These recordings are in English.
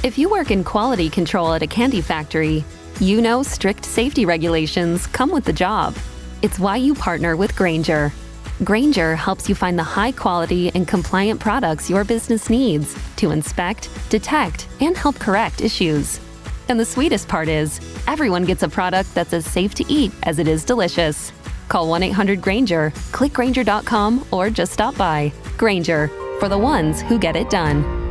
If you work in quality control at a candy factory, you know strict safety regulations come with the job. It's why you partner with Grainger. Grainger helps you find the high-quality and compliant products your business needs to inspect, detect, and help correct issues. And the sweetest part is, everyone gets a product that's as safe to eat as it is delicious. Call 1-800-GRAINGER, click Grainger.com, or just stop by. Grainger, for the ones who get it done.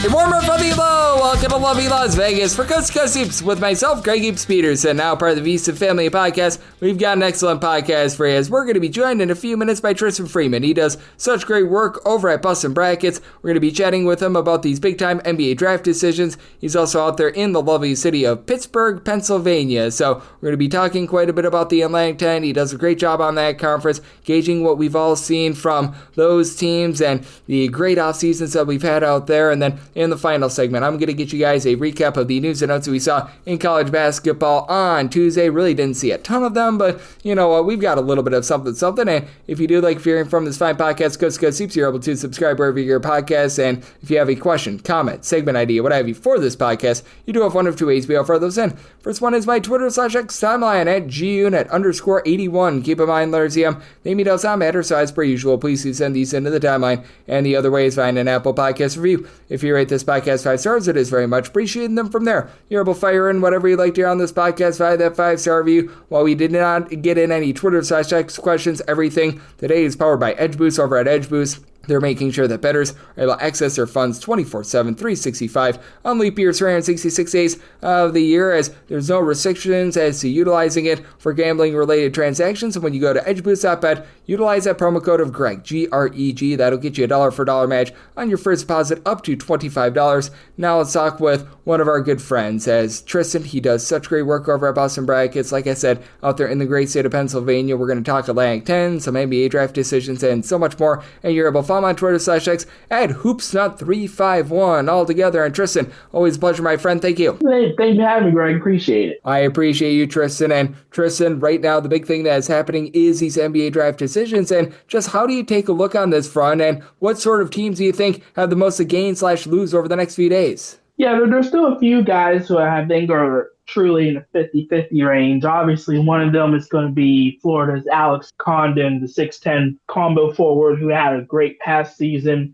A warmer from the low. Welcome to lovely Las Vegas for Coast to Coast Hoops with myself, Greg Eaps Peterson, now part of the VSiN Family Podcast. We've got an excellent podcast for you as we're going to be joined in a few minutes by Tristan Freeman. He does such great work over at Bustin' Brackets. We're going to be chatting with him about these big-time NBA draft decisions. He's also out there in the lovely city of Pittsburgh, Pennsylvania. So we're going to be talking quite a bit about the Atlantic 10. He does a great job on that conference, gauging what we've all seen from those teams and the great off seasons that we've had out there. And then in the final segment, I'm going to get you guys a recap of the news and notes that we saw in college basketball on Tuesday. Really didn't see a ton of them, but you know what? We've got a little bit of something. And if you do like hearing from this fine podcast, Coast to Coast Hoops, you're able to subscribe wherever you get your podcasts. And if you have a question, comment, segment idea, what have you for this podcast, you do have one of two ways we offer those in. First one is my Twitter/X timeline at gunit_81. Keep in mind, letters EM, they meet us on matter, so as per usual, please do send these into the timeline. And the other way is find an Apple Podcast review. If you rate this podcast 5 stars, it is very much appreciated. And then from there, you're able to fire in whatever you'd like to hear on this podcast via that 5-star review. While we did not get in any Twitter/X questions, everything today is powered by EdgeBoost over at EdgeBoost. They're making sure that bettors are able to access their funds 24/7, 365 on leap year, 366 days of the year, as there's no restrictions as to utilizing it for gambling-related transactions. And when you go to edgeboost.bet, utilize that promo code of Greg, G-R-E-G. That'll get you a $1 match on your first deposit up to $25. Now let's talk with one of our good friends, as Tristan, he does such great work over at Bustin' Brackets. Like I said, out there in the great state of Pennsylvania, we're going to talk Atlantic 10, some NBA draft decisions, and so much more. And you're able to follow on Twitter/X at HoopsNut351 all together. And Tristan, always a pleasure, my friend. Thank you. Hey, thanks for having me, Greg. Appreciate it. I appreciate you, Tristan. And Tristan, right now, the big thing that is happening is these NBA draft decisions. And just how do you take a look on this front? And what sort of teams do you think have the most to gain/lose over the next few days? Yeah, there's still a few guys who I think are truly in the 50-50 range. Obviously, one of them is going to be Florida's Alex Condon, the 6'10 combo forward who had a great past season.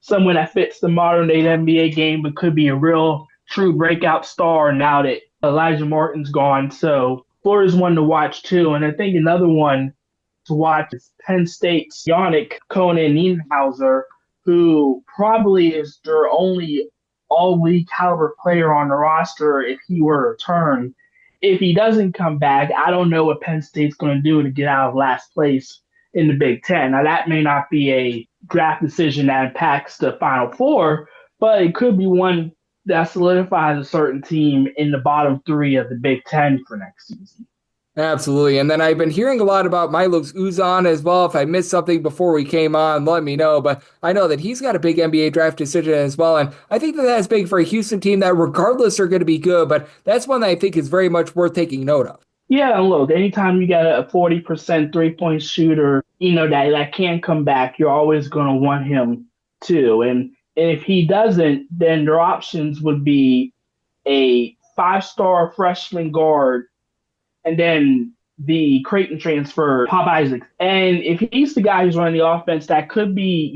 Someone that fits the modern-day NBA game but could be a real true breakout star now that Elijah Martin's gone. So Florida's one to watch too. And I think another one to watch is Penn State's Yannick Koenen-Nienhauser, who probably is their only all-league caliber player on the roster if he were to return. If he doesn't come back, I don't know what Penn State's going to do to get out of last place in the Big Ten. Now, that may not be a draft decision that impacts the Final Four, but it could be one that solidifies a certain team in the bottom three of the Big Ten for next season. Absolutely. And then I've been hearing a lot about Milos Uzan as well. If I missed something before we came on, let me know. But I know that he's got a big NBA draft decision as well. And I think that that's big for a Houston team that regardless are going to be good. But that's one that I think is very much worth taking note of. Yeah, and look, anytime you got a 40% three-point shooter, that can come back, you're always going to want him too. And if he doesn't, then their options would be a 5-star freshman guard and then the Creighton transfer, Pop Isaacs. And if he's the guy who's running the offense, that could be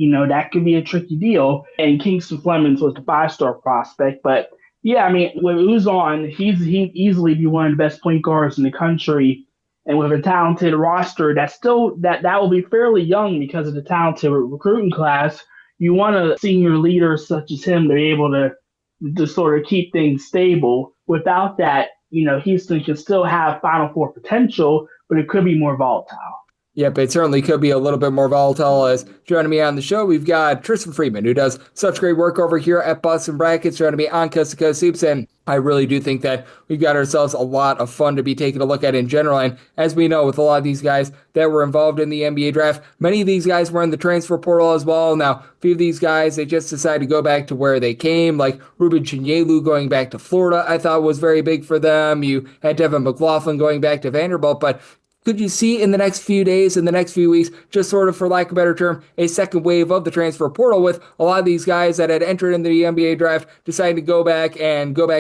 a tricky deal. And Kingston Flemings was the 5-star prospect. But yeah, I mean, with Uzan, he'd easily be one of the best point guards in the country. And with a talented roster, that will be fairly young because of the talented recruiting class. You want a senior leader such as him to be able to sort of keep things stable. Without that, Houston can still have Final Four potential, but it could be more volatile. Yep, it certainly could be a little bit more volatile. As joining me on the show, we've got Tristan Freeman, who does such great work over here at Bustin' Brackets, joining me on Coast to Coast Hoops. And I really do think that we've got ourselves a lot of fun to be taking a look at in general. And as we know, with a lot of these guys that were involved in the NBA draft, many of these guys were in the transfer portal as well. Now, a few of these guys, they just decided to go back to where they came, like Ruben Chinyelu going back to Florida, I thought was very big for them. You had Devin McLaughlin going back to Vanderbilt, but could you see in the next few days, in the next few weeks, just sort of, for lack of a better term, a second wave of the transfer portal with a lot of these guys that had entered into the NBA draft deciding to go back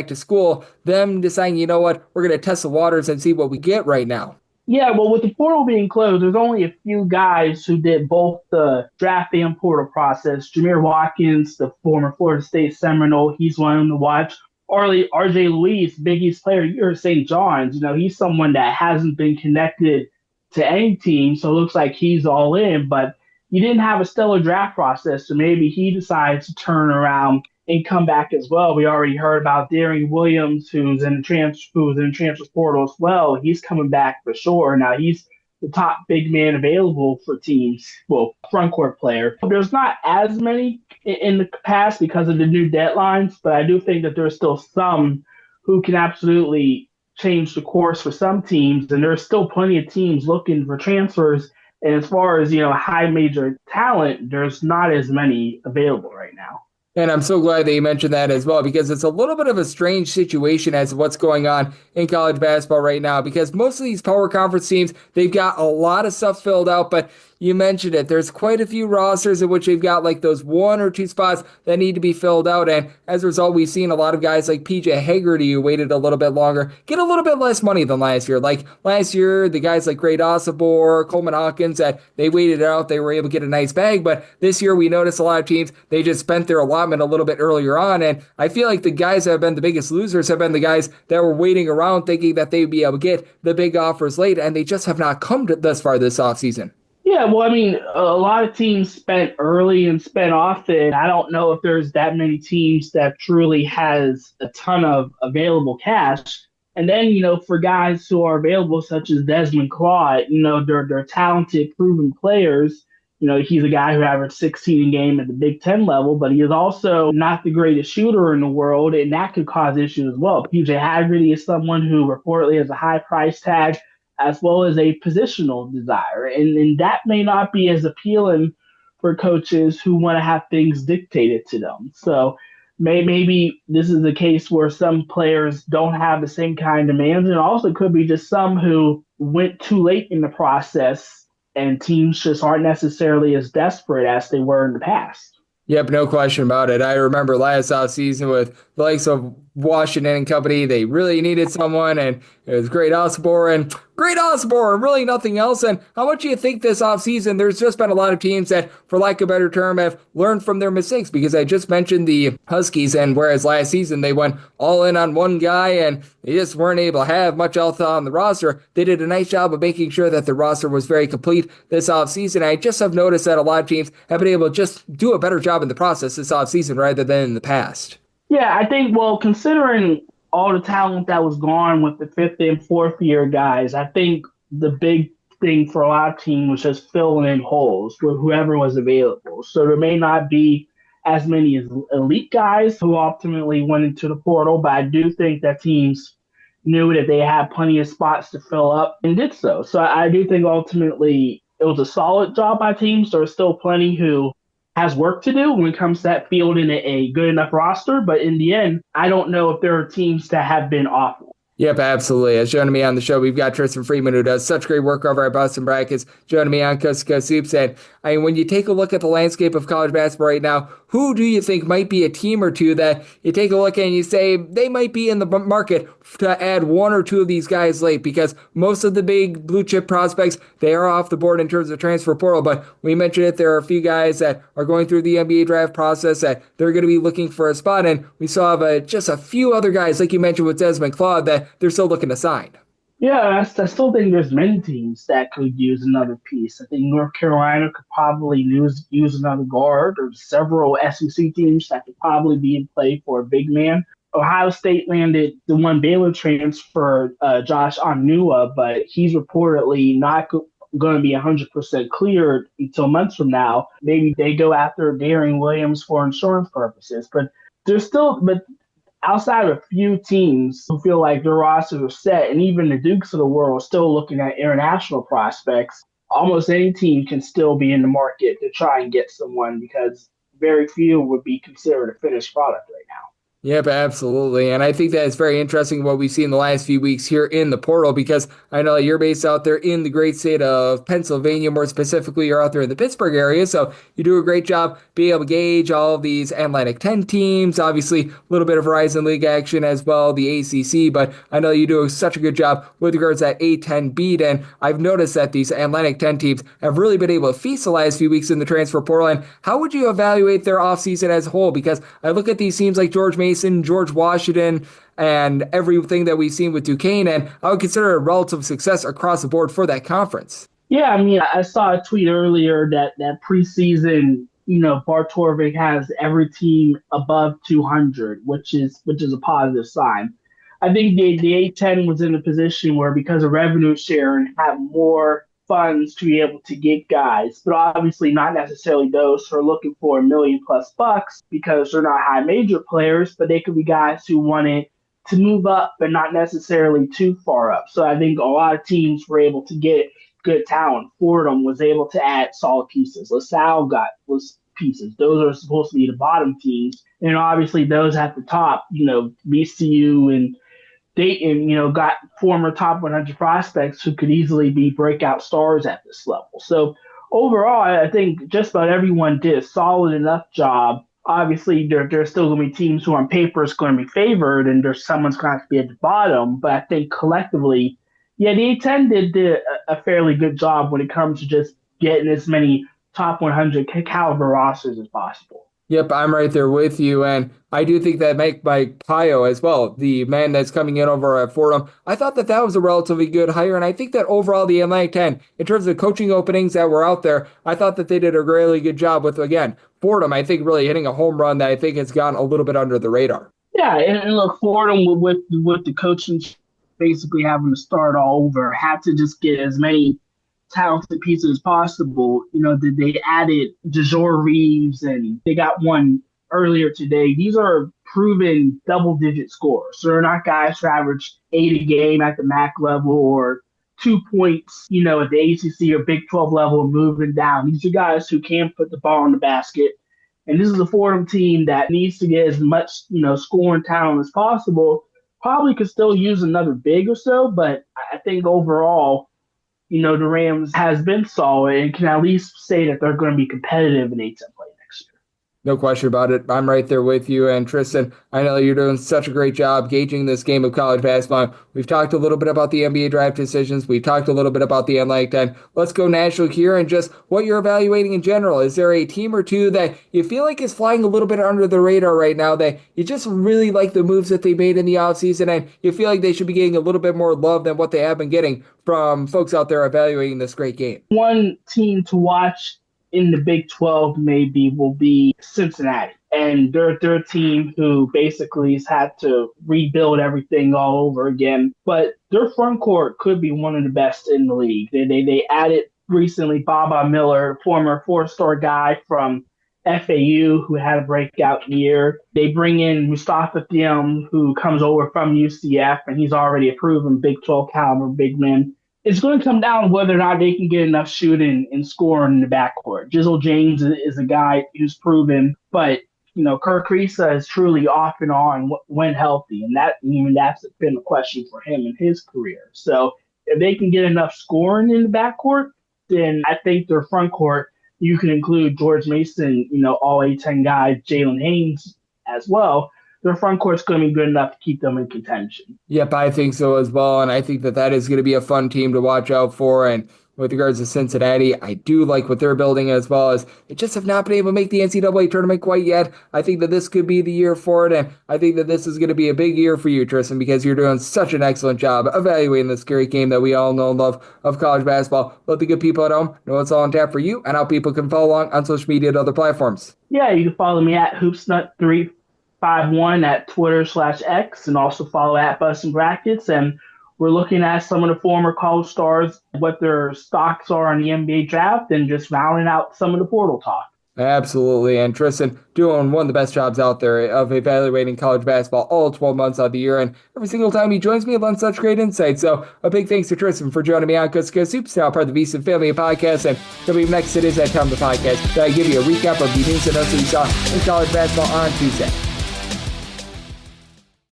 to school, them deciding, you know what, we're going to test the waters and see what we get right now? Yeah, well, with the portal being closed, there's only a few guys who did both the draft and portal process. Jameer Watkins, the former Florida State Seminole, he's one of them to watch. RJ Luis, Big East player here at St. John's, he's someone that hasn't been connected to any team, so it looks like he's all in, but he didn't have a stellar draft process, so maybe he decides to turn around and come back as well. We already heard about Darian Williams, who's in the transfer portal as well. He's coming back for sure. Now he's the top big man available for teams, well, front court player. There's not as many in the past because of the new deadlines, but I do think that there's still some who can absolutely change the course for some teams, and there's still plenty of teams looking for transfers. And as far as, high major talent, there's not as many available right now. And I'm so glad that you mentioned that as well, because it's a little bit of a strange situation as to what's going on in college basketball right now, because most of these power conference teams, they've got a lot of stuff filled out, but you mentioned it. There's quite a few rosters in which they've got like those one or two spots that need to be filled out. And as a result, we've seen a lot of guys like PJ Haggerty, who waited a little bit longer, get a little bit less money than last year. Like last year, the guys like Great Osibor, Coleman Hawkins, that they waited it out, they were able to get a nice bag. But this year, we noticed a lot of teams, they just spent their allotment a little bit earlier on. And I feel like the guys that have been the biggest losers have been the guys that were waiting around thinking that they'd be able to get the big offers late, and they just have not come thus far this offseason. Yeah, well, I mean, a lot of teams spent early and spent often. I don't know if there's that many teams that truly has a ton of available cash. And then, for guys who are available, such as Desmond Claude, they're talented, proven players. He's a guy who averaged 16 a game at the Big Ten level, but he is also not the greatest shooter in the world, and that could cause issues as well. PJ Haggerty is someone who reportedly has a high price tag, as well as a positional desire. And that may not be as appealing for coaches who want to have things dictated to them. So maybe this is a case where some players don't have the same kind of demands, and also could be just some who went too late in the process, and teams just aren't necessarily as desperate as they were in the past. Yep, no question about it. I remember last offseason with the likes of Washington and company, they really needed someone, and it was Great Osibor and really nothing else. And how much do you think this offseason, there's just been a lot of teams that, for lack of a better term, have learned from their mistakes? Because I just mentioned the Huskies, and whereas last season they went all in on one guy and they just weren't able to have much else on the roster, they did a nice job of making sure that the roster was very complete this offseason. I just have noticed that a lot of teams have been able to just do a better job in the process this offseason rather than in the past. Yeah, I think, well, considering all the talent that was gone with the fifth and fourth year guys, I think the big thing for a lot of teams was just filling in holes with whoever was available. So there may not be as many elite guys who ultimately went into the portal, but I do think that teams knew that they had plenty of spots to fill up and did so. So I do think ultimately it was a solid job by teams. There are still plenty who has work to do when it comes to that field in a good enough roster. But in the end, I don't know if there are teams that have been awful. Yep, absolutely. As joining me on the show, we've got Tristan Freeman, who does such great work over at Boston Brackets, joining me on Coast to Coast Hoops. And when you take a look at the landscape of college basketball right now, who do you think might be a team or two that you take a look at and you say they might be in the market to add one or two of these guys late? Because most of the big blue chip prospects, they are off the board in terms of transfer portal. But we mentioned it, there are a few guys that are going through the NBA draft process that they're going to be looking for a spot. And we saw just a few other guys, like you mentioned with Desmond Claude, that they're still looking to sign. Yeah, I still think there's many teams that could use another piece. I think North Carolina could probably use another guard. There's several SEC teams that could probably be in play for a big man. Ohio State landed the one Baylor transfer, Josh Onua, but he's reportedly not going to be 100% cleared until months from now. Maybe they go after Darian Williams for insurance purposes. But outside of a few teams who feel like their rosters are set, and even the Dukes of the world are still looking at international prospects, almost any team can still be in the market to try and get someone, because very few would be considered a finished product right now. Yep, absolutely. And I think that it's very interesting what we've seen in the last few weeks here in the portal, because I know you're based out there in the great state of Pennsylvania. More specifically, you're out there in the Pittsburgh area. So you do a great job being able to gauge all of these Atlantic 10 teams, obviously a little bit of Horizon League action as well, the ACC. But I know you do such a good job with regards to that A10 beat. And I've noticed that these Atlantic 10 teams have really been able to feast the last few weeks in the transfer portal. And how would you evaluate their offseason as a whole? Because I look at these teams like George Mason, George Washington, and everything that we've seen with Duquesne, and I would consider a relative success across the board for that conference. Yeah, I mean, I saw a tweet earlier that preseason, Bart Torvik has every team above 200, which is a positive sign. I think the A10 was in a position where, because of revenue share, and have more funds to be able to get guys, but obviously not necessarily those who are looking for $1 million+ bucks, because they're not high major players, but they could be guys who wanted to move up but not necessarily too far up. So I think a lot of teams were able to get good talent. Fordham was able to add solid pieces. LaSalle got those pieces. Those are supposed to be the bottom teams. And obviously those at the top, VCU and Dayton, got former top 100 prospects who could easily be breakout stars at this level. So overall, I think just about everyone did a solid enough job. Obviously, there's still going to be teams who on paper is going to be favored, and there's someone's going to have to be at the bottom. But I think collectively, yeah, the A10 did a fairly good job when it comes to just getting as many top 100 caliber rosters as possible. Yep, I'm right there with you, and I do think that Mike Pio as well, the man that's coming in over at Fordham, I thought that was a relatively good hire, and I think that overall the Atlantic 10, in terms of coaching openings that were out there, I thought that they did a really good job with, again, Fordham, I think really hitting a home run that I think has gone a little bit under the radar. Yeah, and look, Fordham with the coaching basically having to start all over, had to just get as many talented pieces as possible. They added DeJour Reeves, and they got one earlier today. These are proven double-digit scorers. So they're not guys who average 8 a game at the MAC level or 2 points, at the ACC or Big 12 level and moving down. These are guys who can put the ball in the basket. And this is a Fordham team that needs to get as much, scoring talent as possible. Probably could still use another big or so, but I think overall, the Rams has been solid and can at least say that they're going to be competitive in A10 play next year. No question about it. I'm right there with you. And Tristan, I know you're doing such a great job gauging this game of college basketball. We've talked a little bit about the NBA draft decisions. We've talked a little bit about the Atlantic 10. Let's go national here and just what you're evaluating in general. Is there a team or two that you feel like is flying a little bit under the radar right now that you just really like the moves that they made in the offseason and you feel like they should be getting a little bit more love than what they have been getting from folks out there evaluating this great game? One team to watch in the Big 12 maybe will be Cincinnati. And they're a team who basically has had to rebuild everything all over again. But their front court could be one of the best in the league. They added recently Baba Miller, former 4-star guy from FAU who had a breakout year. They bring in Mustafa Thiam, who comes over from UCF, and he's already a proven Big 12 caliber big man. It's going to come down to whether or not they can get enough shooting and scoring in the backcourt. Jizzle James is a guy who's proven, but Kirk Risa is truly off and on when healthy, and that's been a question for him in his career. So if they can get enough scoring in the backcourt, then I think their front court, you can include George Mason, all A10 guys, Jalen Haynes as well. Their front court's going to be good enough to keep them in contention. Yep, I think so as well, and I think that is going to be a fun team to watch out for. And with regards to Cincinnati, I do like what they're building as well as they just have not been able to make the NCAA tournament quite yet. I think that this could be the year for it, and I think that this is going to be a big year for you, Tristan, because you're doing such an excellent job evaluating this great game that we all know and love of college basketball. Let the good people at home know what's all on tap for you and how people can follow along on social media and other platforms. Yeah, you can follow me at HoopsNut351 at Twitter/X, and also follow at Bustin' Brackets. And we're looking at some of the former college stars, what their stocks are on the NBA draft, and just rounding out some of the portal talk. Absolutely. And Tristan doing one of the best jobs out there of evaluating college basketball all 12 months of the year. And every single time he joins me, he lends such great insight. So a big thanks to Tristan for joining me on Coast to Coast Hoops, now part of the VSiN Family Podcast. And coming up next, it is that time of the podcast that I give you a recap of the news and notes that we saw in college basketball on Tuesday.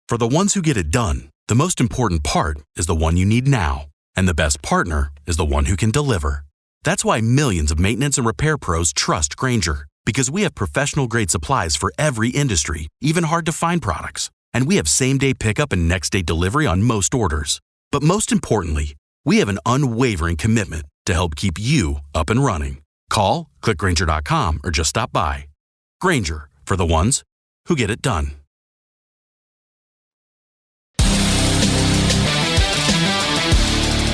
For the ones who get it done, the most important part is the one you need now. And the best partner is the one who can deliver. That's why millions of maintenance and repair pros trust Grainger, because we have professional-grade supplies for every industry, even hard-to-find products. And we have same-day pickup and next-day delivery on most orders. But most importantly, we have an unwavering commitment to help keep you up and running. Call, click Grainger.com, or just stop by. Grainger, for the ones who get it done.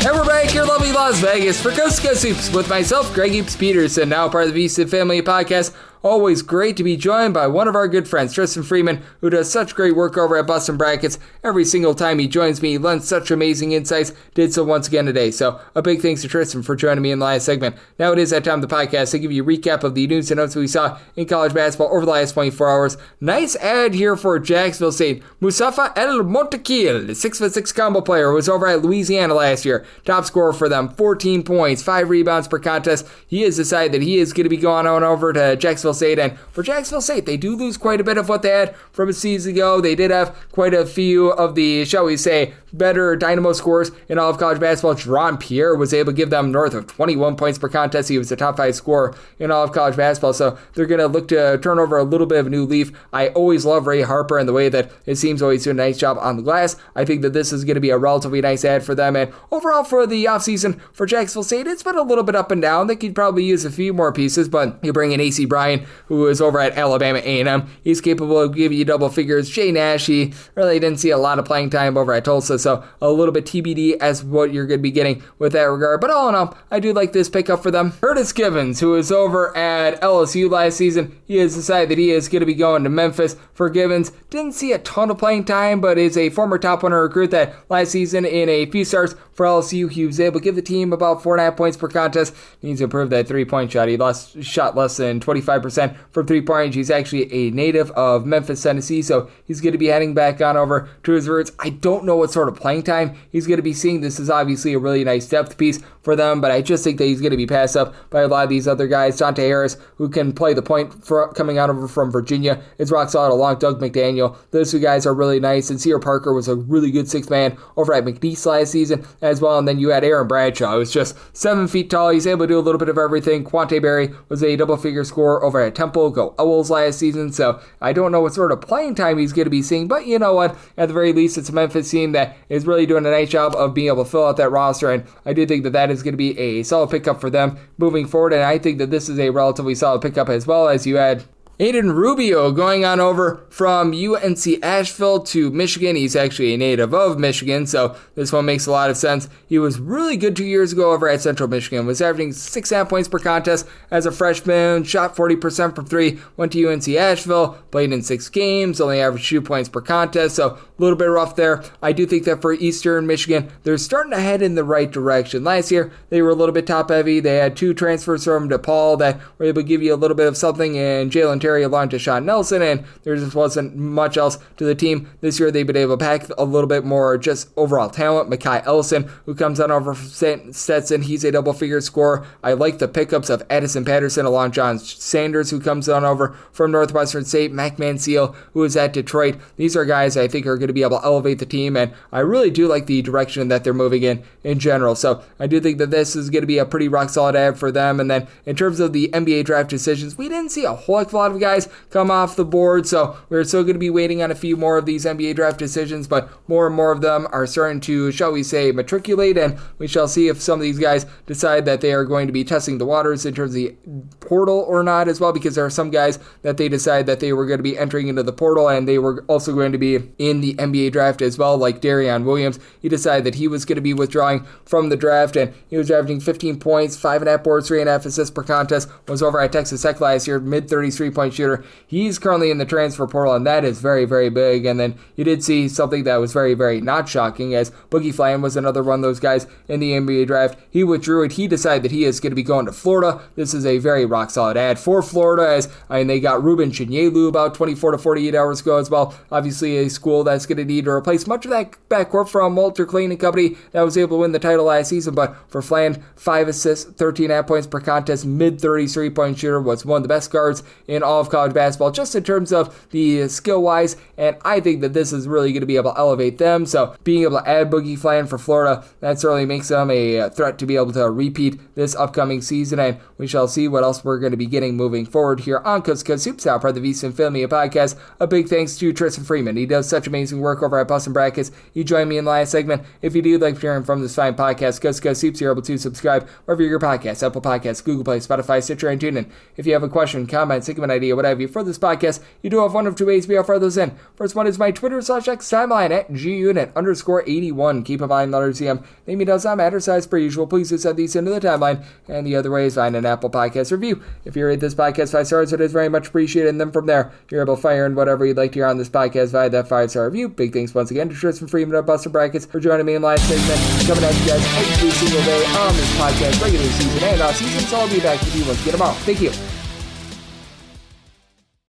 And we're back here in lovely Las Vegas for Coast to Coast Hoops with myself, Greg Hoops Peterson, now part of the VC Family Podcast. Always great to be joined by one of our good friends, Tristan Freeman, who does such great work over at Boston Brackets. Every single time he joins me, he lends such amazing insights. Did so once again today. So a big thanks to Tristan for joining me in the last segment. Now it is that time of the podcast to give you a recap of the news and notes we saw in college basketball over the last 24 hours. Nice ad here for Jacksonville State. Mustafa El Montequil, the 6'6" combo player, was over at Louisiana last year. Top scorer for them, 14 points, 5 rebounds per contest. He has decided that he is going to be going on over to Jacksonville State, and for Jacksonville State, they do lose quite a bit of what they had from a season ago. They did have quite a few of the, shall we say, better dynamo scores in all of college basketball. Jerron Pierre was able to give them north of 21 points per contest. He was the top 5 scorer in all of college basketball, so they're going to look to turn over a little bit of a new leaf. I always love Ray Harper and the way that it seems always doing a nice job on the glass. I think that this is going to be a relatively nice ad for them, and overall for the offseason for Jacksonville State, it's been a little bit up and down. They could probably use a few more pieces, but you bring in A.C. Bryan, who is over at Alabama A&M. He's capable of giving you double figures. Jay Nash, he really didn't see a lot of playing time over at Tulsa, so a little bit TBD as what you're going to be getting with that regard. But all in all, I do like this pickup for them. Curtis Givens, who was over at LSU last season, he has decided that he is going to be going to Memphis. For Givens, didn't see a ton of playing time, but is a former top 100 recruit that last season in a few starts for LSU, he was able to give the team about 4.5 points per contest. Needs to improve that three-point shot. He shot less than 25% from three-point range. He's actually a native of Memphis, Tennessee, so he's going to be heading back on over to his roots. I don't know what sort of playing time he's going to be seeing. This is obviously a really nice depth piece for them, but I just think that he's going to be passed up by a lot of these other guys. Dante Harris, who can play the point for coming out over from Virginia, is rock solid along Doug McDaniel. Those two guys are really nice, and Sear Parker was a really good sixth man over at McNeese last season as well, and then you had Aaron Bradshaw, who's just 7 feet tall. He's able to do a little bit of everything. Quante Berry was a double-figure scorer over at Temple. Go Owls last season, so I don't know what sort of playing time he's going to be seeing, but you know what? At the very least, it's a Memphis team that is really doing a nice job of being able to fill out that roster, and I do think that that is going to be a solid pickup for them moving forward, and I think that this is a relatively solid pickup as well, as you had Aiden Rubio going on over from UNC Asheville to Michigan. He's actually a native of Michigan, so this one makes a lot of sense. He was really good 2 years ago over at Central Michigan, was averaging 6.5 points per contest as a freshman, shot 40% from 3, went to UNC Asheville, played in 6 games, only averaged 2 points per contest, so a little bit rough there. I do think that for Eastern Michigan, they're starting to head in the right direction. Last year, they were a little bit top-heavy. They had 2 transfers from DePaul that were able to give you a little bit of something, and Jalen Terry along to Sean Nelson, and there just wasn't much else to the team. This year, they've been able to pack a little bit more just overall talent. Mekhi Ellison, who comes on over from Stetson, he's a double-figure scorer. I like the pickups of Addison Patterson along John Sanders, who comes on over from Northwestern State, Mac Manseal, who is at Detroit. These are guys I think are going to be able to elevate the team, and I really do like the direction that they're moving in general. So I do think that this is going to be a pretty rock-solid ad for them. And then in terms of the NBA draft decisions, we didn't see a whole heck of a lot of guys come off the board, so we're still going to be waiting on a few more of these NBA draft decisions, but more and more of them are starting to, shall we say, matriculate, and we shall see if some of these guys decide that they are going to be testing the waters in terms of the portal or not as well, because there are some guys that they decide that they were going to be entering into the portal and they were also going to be in the NBA draft as well, like Darion Williams. He decided that he was going to be withdrawing from the draft, and he was averaging 15 points, 5.5 boards, 3.5 assists per contest, was over at Texas Tech last year, mid-30s three-point shooter. He's currently in the transfer portal, and that is very, very big. And then you did see something that was very, very not shocking, as Boogie Flan was another one of those guys in the NBA draft. He withdrew it. He decided that he is going to be going to Florida. This is a very rock-solid ad for Florida, as they got Ruben Chinyelu about 24 to 48 hours ago as well. Obviously a school that's going to need to replace much of that backcourt from Walter Clayton and company that was able to win the title last season. But for Flan, 5 assists, 13.5 points per contest, mid-30s three-point shooter, was one of the best guards in all of college basketball, just in terms of the key skill-wise, and I think that this is really going to be able to elevate them. So being able to add Boogie Flan for Florida, that certainly makes them a threat to be able to repeat this upcoming season, and we shall see what else we're going to be getting moving forward here on Coast to Coast Hoops, now part of the VSiN Family Podcast. A big thanks to Tristan Freeman. He does such amazing work over at Bustin' Brackets. He joined me in the last segment. If you do like hearing from this fine podcast, Coast to Coast Hoops, you're able to subscribe wherever your podcasts, Apple Podcasts, Google Play, Spotify, Stitcher, and TuneIn. If you have a question, comment, segment idea, what have you for this podcast, you do have one of two ways we offer those in. First one is my Twitter/X timeline at gunit_81. Keep in mind, letters CM. Name does not matter, size per usual. Please do send these into the timeline. And the other way is find an Apple Podcast review. If you rate this podcast 5 stars, it is very much appreciated. And then from there, you're able to fire in whatever you'd like to hear on this podcast via that 5-star review. Big thanks once again to Tristan Freeman of Bustin' Brackets for joining me in last segment. Coming at you guys every single day on this podcast, regular season and off season. So I'll be back with you once again tomorrow. Thank you.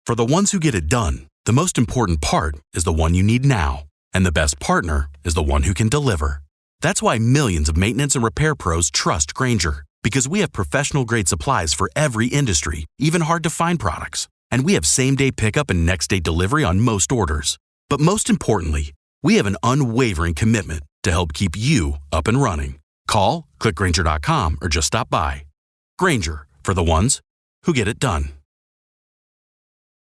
For the ones who get it done, the most important part is the one you need now. And the best partner is the one who can deliver. That's why millions of maintenance and repair pros trust Grainger, because we have professional-grade supplies for every industry, even hard-to-find products. And we have same-day pickup and next-day delivery on most orders. But most importantly, we have an unwavering commitment to help keep you up and running. Call, click Grainger.com, or just stop by. Grainger, for the ones who get it done.